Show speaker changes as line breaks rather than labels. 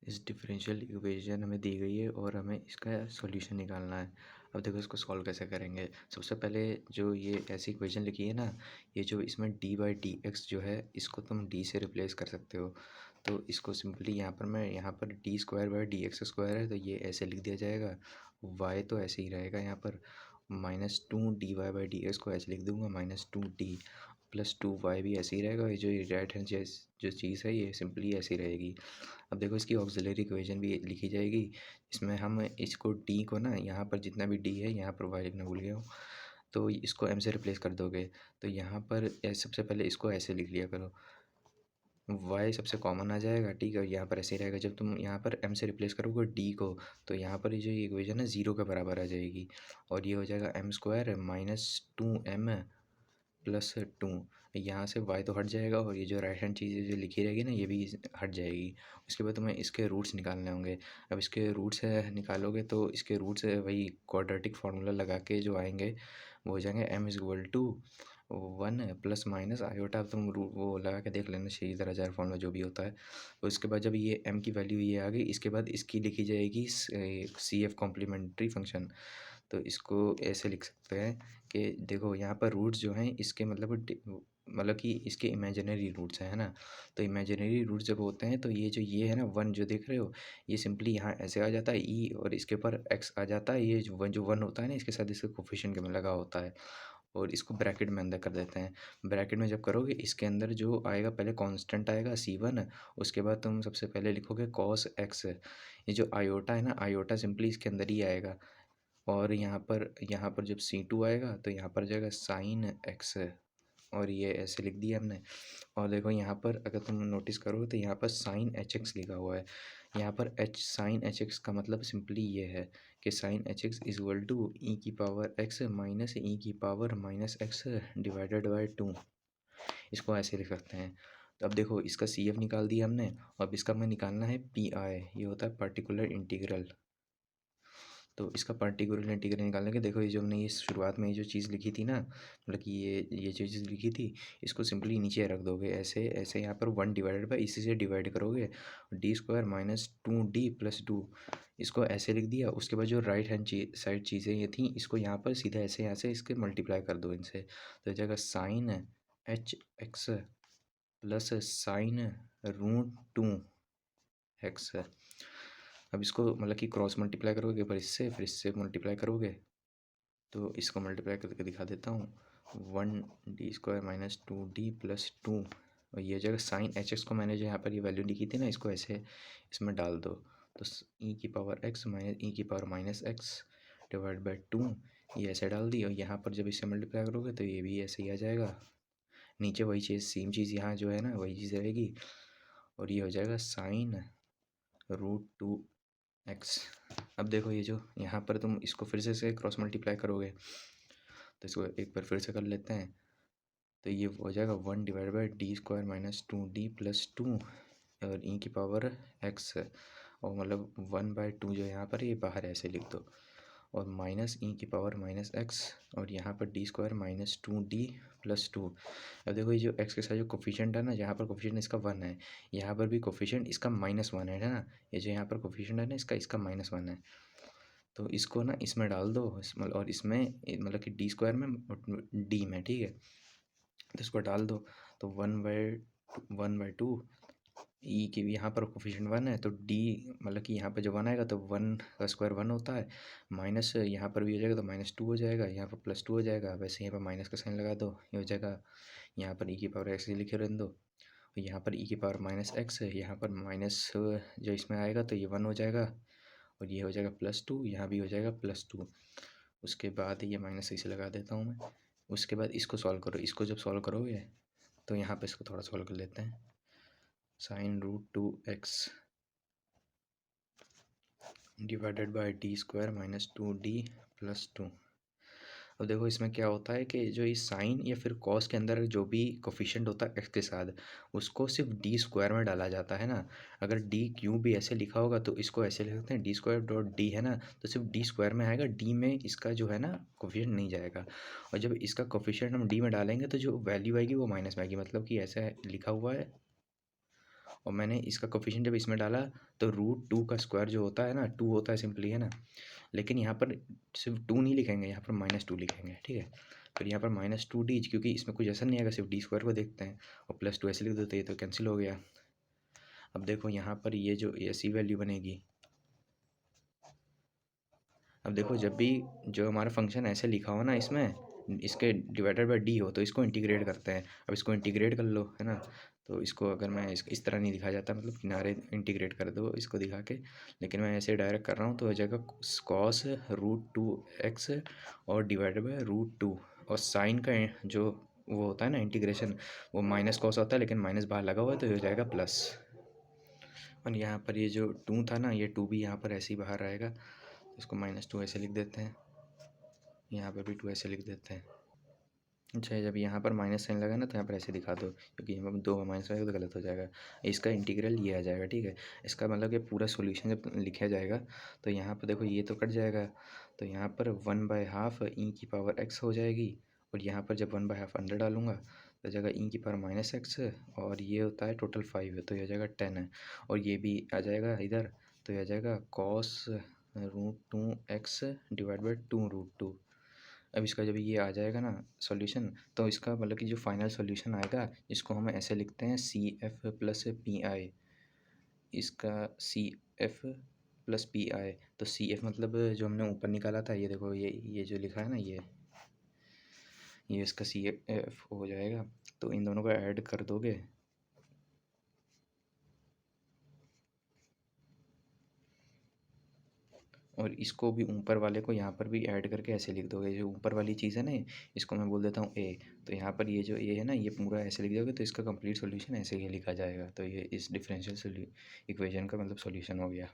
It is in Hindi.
इस डिफरेंशियल इक्वेशन हमें दी गई है और हमें इसका सॉल्यूशन निकालना है। अब देखो इसको सॉल्व कैसे करेंगे। सबसे पहले जो ये ऐसी इक्वेशन लिखी है ना, ये जो इसमें dy/dx जो है इसको तुम d से रिप्लेस कर सकते हो। तो इसको सिंपली यहाँ पर d²/dx² है तो ये ऐसे लिख दिया जाएगा। y तो ऐसे ही रहेगा, यहाँ पर -2 dy/dx को ऐसे लिख दूंगा -2d +2y भी ऐसे ही रहेगा। ये जो राइट हैंड जो चीज़ है ये सिंपली ऐसी रहेगी। अब देखो इसकी ऑक्सिलरी इक्वेशन भी लिखी जाएगी। इसमें हम इसको डी को ना, यहाँ पर जितना भी डी है यहाँ पर वाई लिखना भूल गया हूँ, तो इसको एम से रिप्लेस कर दोगे। तो यहाँ पर सबसे पहले इसको ऐसे लिख लिया करो, वाई सबसे कॉमन आ जाएगा, ठीक है। यहाँ पर ऐसे ही रहेगा। जब तुम यहाँ पर एम से रिप्लेस करोगे डी को, तो यहाँ पर ये जो इक्वेशन है ज़ीरो के बराबर आ जाएगी और ये हो जाएगा m² -2m +2। यहाँ से y तो हट जाएगा और ये जो राइट हैंड चीज़ जो लिखी रहेगी ना ये भी हट जाएगी। उसके बाद तुम्हें इसके रूट्स निकालने होंगे। अब इसके रूट्स निकालोगे तो इसके रूट्स वही क्वाड्रेटिक फार्मूला लगा के जो आएंगे वो हो जाएंगे m = 1 ± आयोटा। तुम वो लगा के देख लेना, सीधा हजार फार्मूला जो भी होता है। तो इसके बाद जब ये m की वैल्यू ये आ गई, इसके बाद इसकी लिखी जाएगी CF कॉम्प्लीमेंट्री फंक्शन। तो इसको ऐसे लिख सकते हैं कि देखो यहाँ पर रूट्स जो हैं इसके मतलब कि इसके इमेजिनरी रूट्स हैं, है ना। तो इमेजिनरी रूट्स जब होते हैं तो ये जो ये है ना 1 जो देख रहे हो, ये सिंपली यहाँ ऐसे आ जाता है ई और इसके ऊपर एक्स आ जाता है। ये जो वन होता है ना इसके साथ इसके कोफिशिएंट के में लगा होता है और इसको ब्रैकेट में अंदर कर देते हैं। ब्रैकेट में जब करोगे इसके अंदर जो आएगा पहले कांस्टेंट आएगा C1, उसके बाद तुम सबसे पहले लिखोगे cos x। ये जो आयोटा है ना, आयोटा सिंपली इसके अंदर ही आएगा और यहाँ पर जब C2 आएगा तो यहाँ पर जाएगा sin x और ये ऐसे लिख दिया हमने। और देखो यहाँ पर अगर तुम नोटिस करो तो यहाँ पर sin hx लिखा हुआ है। यहाँ पर sin hx का मतलब सिंपली ये है कि sin hx = e⁻x - e⁻−x / 2। इसको ऐसे लिख सकते हैं। तो अब देखो इसका CF निकाल दिया हमने। अब इसका हमें निकालना है PI, ये होता है पर्टिकुलर इंटीग्रल। तो इसका पर्टिकुलर इंटीग्रल निकालने के देखो ये जो हमने ये शुरुआत में ये जो चीज़ लिखी थी ना, मतलब कि ये जो चीज़ लिखी थी इसको सिंपली नीचे रख दोगे ऐसे ऐसे। यहाँ पर 1/, इसी से डिवाइड करोगे d² - 2d + 2, इसको ऐसे लिख दिया। उसके बाद जो राइट हैंड साइड चीज़ें ये थी इसको यहाँ पर सीधा ऐसे यहाँ से इसके मल्टीप्लाई कर दो इनसे। तो हो जाएगा sin hx + sin√2x। अब इसको मतलब कि क्रॉस मल्टीप्लाई करोगे पर इससे फिर इससे मल्टीप्लाई करोगे, तो इसको मल्टीप्लाई करके दिखा देता हूँ। 1d² - 2d + 2 और ये जगह sin hx को मैंने जो यहाँ पर ये वैल्यू लिखी थी ना इसको ऐसे इसमें डाल दो। तो e⁻x - e⁻−x / 2 ये ऐसे डाल दी और यहाँ पर जब इससे मल्टीप्लाई करोगे तो ये भी ऐसे ही आ जाएगा। नीचे वही चीज़ सेम चीज़ यहाँ जो है ना वही चीज़ रहेगी और ये हो जाएगा sin√2x। अब देखो ये जो यहाँ पर तुम इसको फिर से क्रॉस मल्टीप्लाई करोगे तो इसको एक बार फिर से कर लेते हैं। तो ये हो जाएगा 1/d² - 2d + 2 और e⁻x और मतलब 1/2 जो यहाँ पर ये बाहर ऐसे लिख दो और -e⁻−x और यहाँ पर d² - 2d + 2। अब देखो ये जो x के साथ जो कोफिशिएंट है ना, यहाँ पर कोफिशिएंट इसका 1 है, यहाँ पर भी कोफिशिएंट इसका -1 है ना। ये जो यहाँ पर कोफिशिएंट है ना इसका -1 है। तो इसको ना इसमें डाल दो और इसमें मतलब कि d² में d में, ठीक है। तो इसको डाल दो तो 1/2 ई की यहाँ पर कोफिशिएंट 1 है तो डी मतलब कि यहाँ पर जब 1 आएगा तो 1 का स्क्वायर 1 होता है, माइनस यहाँ पर भी हो जाएगा तो -2 हो जाएगा, यहाँ पर +2 हो जाएगा। वैसे यहाँ पर माइनस का साइन लगा दो, ये हो जाएगा। यहाँ पर e⁻x लिखे रहने दो, यहाँ पर e⁻−x है, यहाँ पर माइनस जो इसमें आएगा तो ये 1 हो जाएगा और ये हो जाएगा +2, यहाँ भी हो जाएगा +2। उसके बाद ये माइनस इसे लगा देता हूँ मैं। उसके बाद इसको सॉल्व करो, इसको जब सॉल्व करोगे तो यहाँ पे इसको थोड़ा सॉल्व कर लेते हैं। sin√2x / d² - 2d + 2। अब देखो इसमें क्या होता है कि जो ये साइन या फिर कॉस के अंदर जो भी कोफिशिएंट होता है एक्स के साथ उसको सिर्फ d² में डाला जाता है ना। अगर d क्यों भी ऐसे लिखा होगा तो इसको ऐसे लिख सकते हैं d².d है ना, तो सिर्फ d² में आएगा, d में इसका जो है ना कोफिशिएंट नहीं जाएगा। और जब इसका कोफिशिएंट हम d में डालेंगे तो जो वैल्यू आएगी वो माइनस में आएगी, मतलब कि ऐसा लिखा हुआ है और मैंने इसका कोफिशिएंट जब इसमें डाला तो रूट 2 का स्क्वायर जो होता है ना 2 होता है सिंपली, है ना। लेकिन यहाँ पर सिर्फ 2 नहीं लिखेंगे, यहाँ पर -2 लिखेंगे, ठीक है। फिर यहाँ पर -2d, क्योंकि इसमें कुछ असर नहीं आएगा, सिर्फ डी स्क्वायर को देखते हैं, और +2 ऐसे लिख देते हैं, तो कैंसिल हो गया। अब देखो यहाँ पर ये जो ऐसी वैल्यू बनेगी। अब देखो जब भी जो हमारा फंक्शन ऐसे लिखा हो ना, इसमें इसके डिवाइडेड बाय डी हो, तो इसको इंटीग्रेट करते हैं। अब इसको इंटीग्रेट कर लो, है ना। तो इसको अगर मैं इस तरह नहीं दिखा जाता, मतलब किनारे इंटीग्रेट कर दो इसको दिखा के, लेकिन मैं ऐसे डायरेक्ट कर रहा हूँ, तो हो जाएगा कॉस √2x और डिवाइडेड बाय √2। और साइन का जो वो होता है ना इंटीग्रेशन, वो माइनस कॉस होता है, लेकिन माइनस बाहर लगा हुआ है, तो हो जाएगा प्लस। और यहाँ पर ये जो 2 था ना, ये 2 भी यहाँ पर ऐसे ही बाहर आएगा, इसको -2 ऐसे लिख देते हैं, यहाँ पर भी 2 ऐसे लिख देते हैं। अच्छा, जब यहाँ पर माइनस साइन लगा ना, तो यहाँ पर ऐसे दिखा दो, क्योंकि यहाँ पर 2 माइनस आएगा तो गलत हो जाएगा। इसका इंटीग्रल ये आ जाएगा, ठीक है। इसका मतलब कि पूरा सॉल्यूशन जब लिखा जाएगा, तो यहाँ पर देखो ये तो कट जाएगा, तो यहाँ पर 1/2 e⁻x हो जाएगी। और यहाँ पर जब 1/2 अंदर डालूंगा तो जगह e⁻−x, और ये होता है टोटल 5 है, तो ये हो जाएगा 10 है। और ये भी आ जाएगा इधर, तो ये आ जाएगा कॉस √2x डिवाइड बाई 2√2। अब इसका जब ये आ जाएगा ना सॉल्यूशन, तो इसका मतलब कि जो फाइनल सॉल्यूशन आएगा, इसको हम ऐसे लिखते हैं CF प्लस PI। इसका CF प्लस PI, तो CF मतलब जो हमने ऊपर निकाला था, ये देखो ये जो लिखा है ना, ये इसका CF हो जाएगा। तो इन दोनों को ऐड कर दोगे, और इसको भी ऊपर वाले को यहाँ पर भी ऐड करके ऐसे लिख दोगे। जो ऊपर वाली चीज़ है ना, इसको मैं बोल देता हूँ A। तो यहाँ पर ये जो A है ना, ये पूरा ऐसे लिख दोगे, तो इसका कंप्लीट सॉल्यूशन ऐसे ही लिखा जाएगा। तो ये इस डिफरेंशियल इक्वेशन का मतलब सॉल्यूशन हो गया।